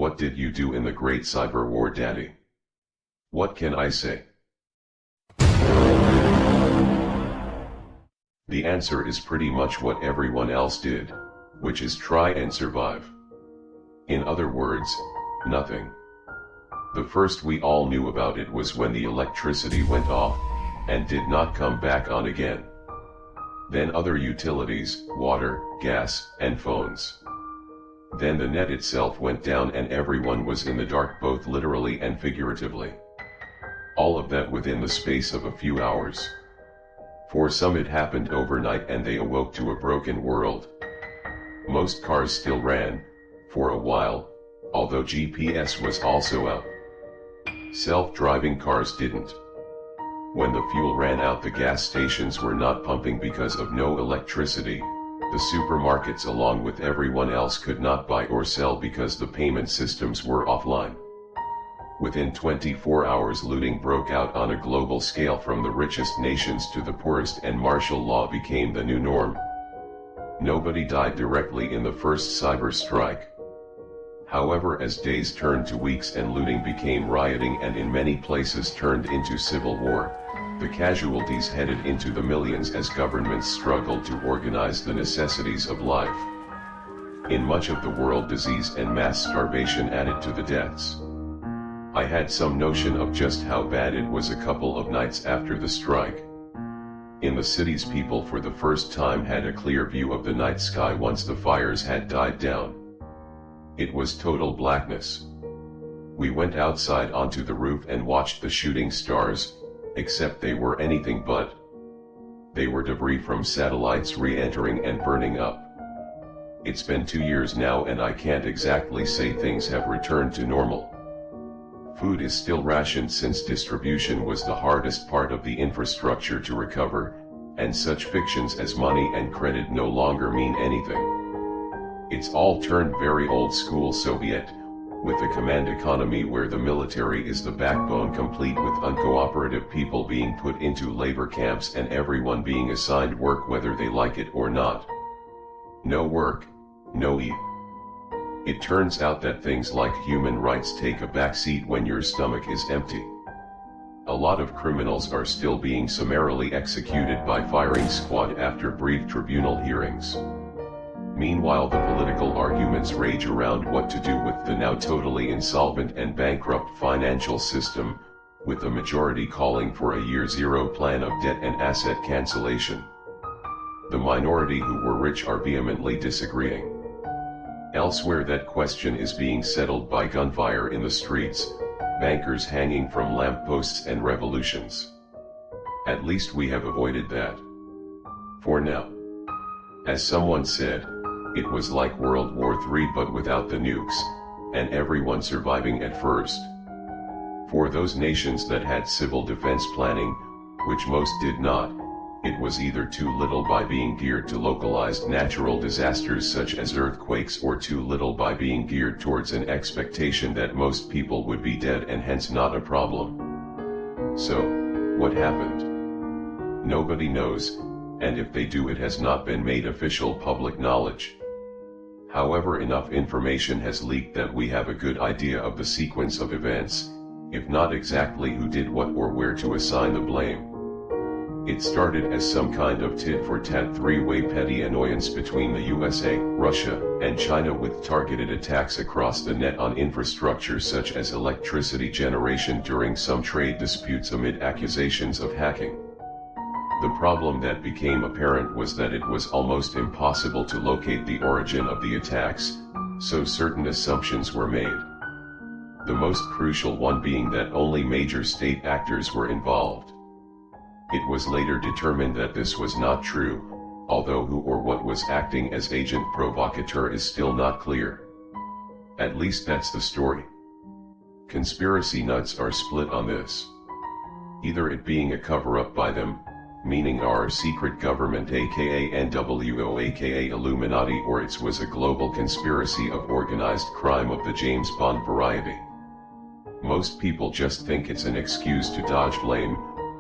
What did you do in the great Cyberwar, Daddy? What can I say? The answer is pretty much what everyone else did, which is try and survive. In other words, nothing. The first we all knew about it was when the electricity went off, and did not come back on again. Then other utilities, water, gas, and phones. Then the net itself went down and everyone was in the dark both literally and figuratively. All of that within the space of a few hours. For some it happened overnight and they awoke to a broken world. Most cars still ran, for a while, although GPS was also out. Self-driving cars didn't. When the fuel ran out, the gas stations were not pumping because of no electricity. The supermarkets along with everyone else could not buy or sell because the payment systems were offline. Within 24 hours looting broke out on a global scale from the richest nations to the poorest, and martial law became the new norm. Nobody died directly in the first cyber strike. However, as days turned to weeks and looting became rioting and in many places turned into civil war, the casualties headed into the millions as governments struggled to organize the necessities of life. In much of the world, disease and mass starvation added to the deaths. I had some notion of just how bad it was a couple of nights after the strike. In the cities, people for the first time had a clear view of the night sky once the fires had died down. It was total blackness. We went outside onto the roof and watched the shooting stars, except they were anything but. They were debris from satellites re-entering and burning up. It's been 2 years now and I can't exactly say things have returned to normal. Food is still rationed since distribution was the hardest part of the infrastructure to recover, and such fictions as money and credit no longer mean anything. It's all turned very old school Soviet, with a command economy where the military is the backbone, complete with uncooperative people being put into labor camps and everyone being assigned work whether they like it or not. No work, no eat. It turns out that things like human rights take a backseat when your stomach is empty. A lot of criminals are still being summarily executed by firing squad after brief tribunal hearings. Meanwhile, the political arguments rage around what to do with the now totally insolvent and bankrupt financial system, with the majority calling for a year zero plan of debt and asset cancellation. The minority who were rich are vehemently disagreeing. Elsewhere, that question is being settled by gunfire in the streets, bankers hanging from lampposts, and revolutions. At least we have avoided that. For now. As someone said, it was like World War III but without the nukes, and everyone surviving at first. For those nations that had civil defense planning, which most did not, it was either too little by being geared to localized natural disasters such as earthquakes, or too little by being geared towards an expectation that most people would be dead and hence not a problem. So, what happened? Nobody knows, and if they do, it has not been made official public knowledge. However, enough information has leaked that we have a good idea of the sequence of events, if not exactly who did what or where to assign the blame. It started as some kind of tit-for-tat three-way petty annoyance between the USA, Russia, and China, with targeted attacks across the net on infrastructure such as electricity generation during some trade disputes amid accusations of hacking. The problem that became apparent was that it was almost impossible to locate the origin of the attacks, so certain assumptions were made. The most crucial one being that only major state actors were involved. It was later determined that this was not true, although who or what was acting as agent provocateur is still not clear. At least that's the story. Conspiracy nuts are split on this. Either it being a cover-up by them, meaning our secret government aka NWO aka Illuminati, or it was a global conspiracy of organized crime of the James Bond variety. Most people just think it's an excuse to dodge blame,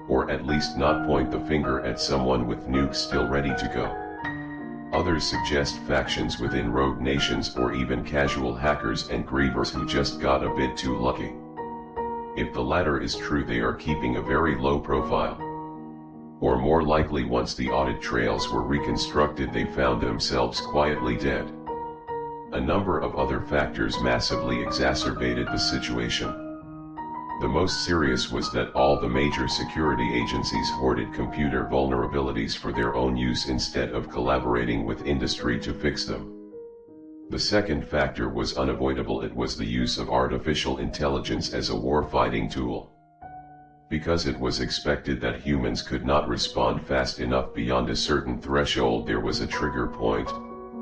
or at least not point the finger at someone with nukes still ready to go. Others suggest factions within rogue nations or even casual hackers and grievers who just got a bit too lucky. If the latter is true, they are keeping a very low profile. Or more likely, once the audit trails were reconstructed, they found themselves quietly dead. A number of other factors massively exacerbated the situation. The most serious was that all the major security agencies hoarded computer vulnerabilities for their own use instead of collaborating with industry to fix them. The second factor was unavoidable. It was the use of artificial intelligence as a war-fighting tool. Because it was expected that humans could not respond fast enough beyond a certain threshold, there was a trigger point,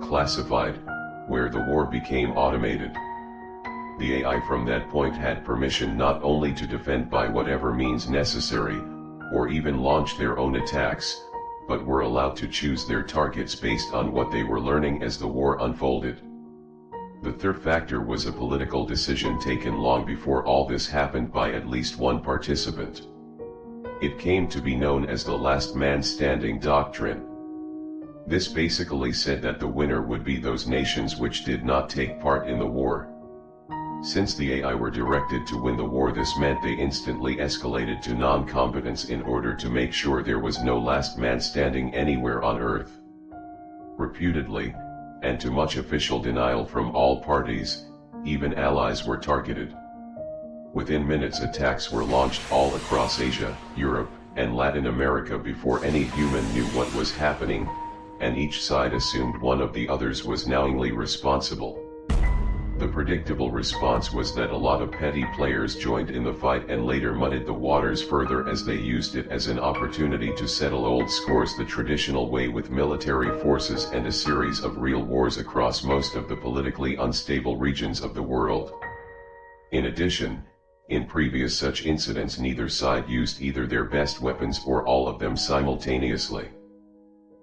classified, where the war became automated. The AI from that point had permission not only to defend by whatever means necessary, or even launch their own attacks, but were allowed to choose their targets based on what they were learning as the war unfolded. The third factor was a political decision taken long before all this happened by at least one participant. It came to be known as the last man standing doctrine. This basically said that the winner would be those nations which did not take part in the war. Since the AI were directed to win the war, this meant they instantly escalated to non-combatants in order to make sure there was no last man standing anywhere on Earth. Reputedly, and to much official denial from all parties, even allies were targeted. Within minutes, attacks were launched all across Asia, Europe, and Latin America before any human knew what was happening, and each side assumed one of the others was knowingly responsible. The predictable response was that a lot of petty players joined in the fight and later muddied the waters further as they used it as an opportunity to settle old scores the traditional way with military forces and a series of real wars across most of the politically unstable regions of the world. In addition, in previous such incidents, neither side used either their best weapons or all of them simultaneously.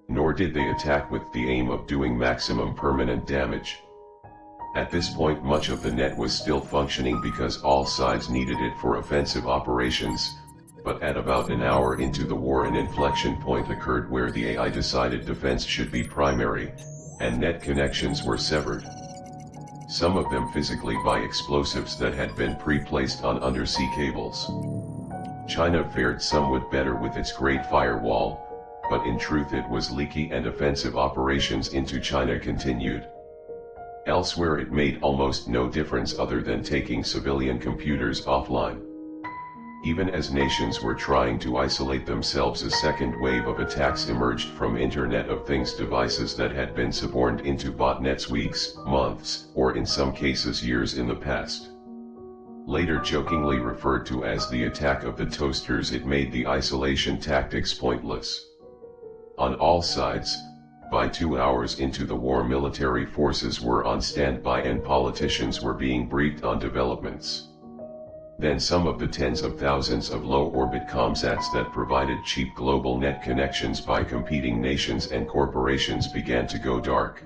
Nor did they attack with the aim of doing maximum permanent damage. At this point, much of the net was still functioning because all sides needed it for offensive operations, but at about an hour into the war, an inflection point occurred where the AI decided defense should be primary, and net connections were severed. Some of them physically by explosives that had been pre-placed on undersea cables. China fared somewhat better with its Great Firewall, but in truth it was leaky and offensive operations into China continued. Elsewhere it made almost no difference other than taking civilian computers offline. Even as nations were trying to isolate themselves, a second wave of attacks emerged from Internet of Things devices that had been suborned into botnets weeks, months, or in some cases years in the past. Later jokingly referred to as the attack of the toasters, it made the isolation tactics pointless. On all sides, by 2 hours into the war, military forces were on standby and politicians were being briefed on developments. Then some of the tens of thousands of low-orbit comsats that provided cheap global net connections by competing nations and corporations began to go dark.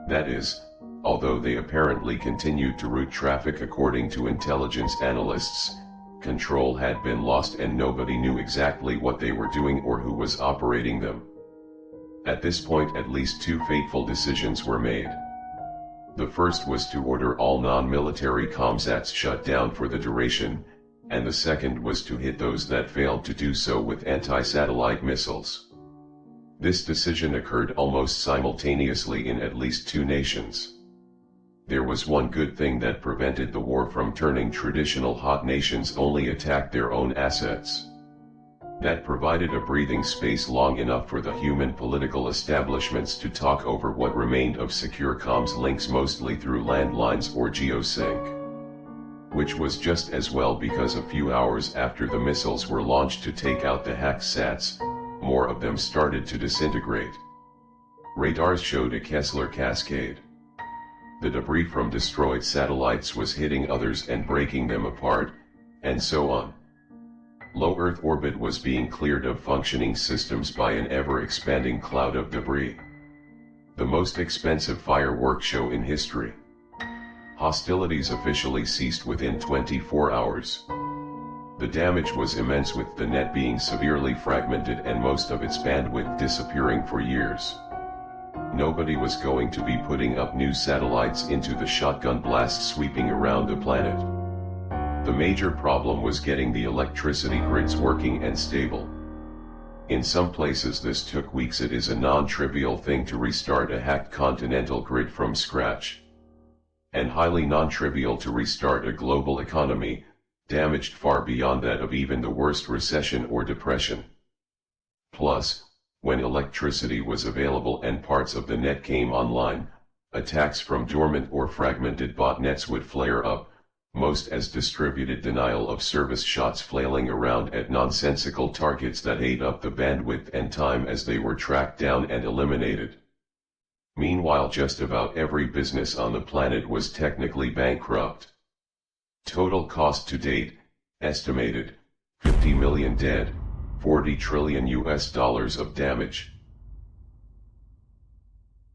That is, although they apparently continued to route traffic according to intelligence analysts, control had been lost and nobody knew exactly what they were doing or who was operating them. At this point, at least two fateful decisions were made. The first was to order all non-military comsats shut down for the duration, and the second was to hit those that failed to do so with anti-satellite missiles. This decision occurred almost simultaneously in at least two nations. There was one good thing that prevented the war from turning. Traditional hot nations only attacked their own assets. That provided a breathing space long enough for the human political establishments to talk over what remained of secure comms links, mostly through landlines or geosync. Which was just as well, because a few hours after the missiles were launched to take out the hacked sats, more of them started to disintegrate. Radars showed a Kessler cascade. The debris from destroyed satellites was hitting others and breaking them apart, and so on. Low Earth orbit was being cleared of functioning systems by an ever-expanding cloud of debris. The most expensive fireworks show in history. Hostilities officially ceased within 24 hours. The damage was immense, with the net being severely fragmented and most of its bandwidth disappearing for years. Nobody was going to be putting up new satellites into the shotgun blast sweeping around the planet. The major problem was getting the electricity grids working and stable. In some places this took weeks. It is a non-trivial thing to restart a hacked continental grid from scratch. And highly non-trivial to restart a global economy, damaged far beyond that of even the worst recession or depression. Plus, when electricity was available and parts of the net came online, attacks from dormant or fragmented botnets would flare up, most as distributed denial of service shots flailing around at nonsensical targets that ate up the bandwidth and time as they were tracked down and eliminated. Meanwhile, just about every business on the planet was technically bankrupt. Total cost to date, estimated, 50 million dead, 40 trillion US dollars of damage.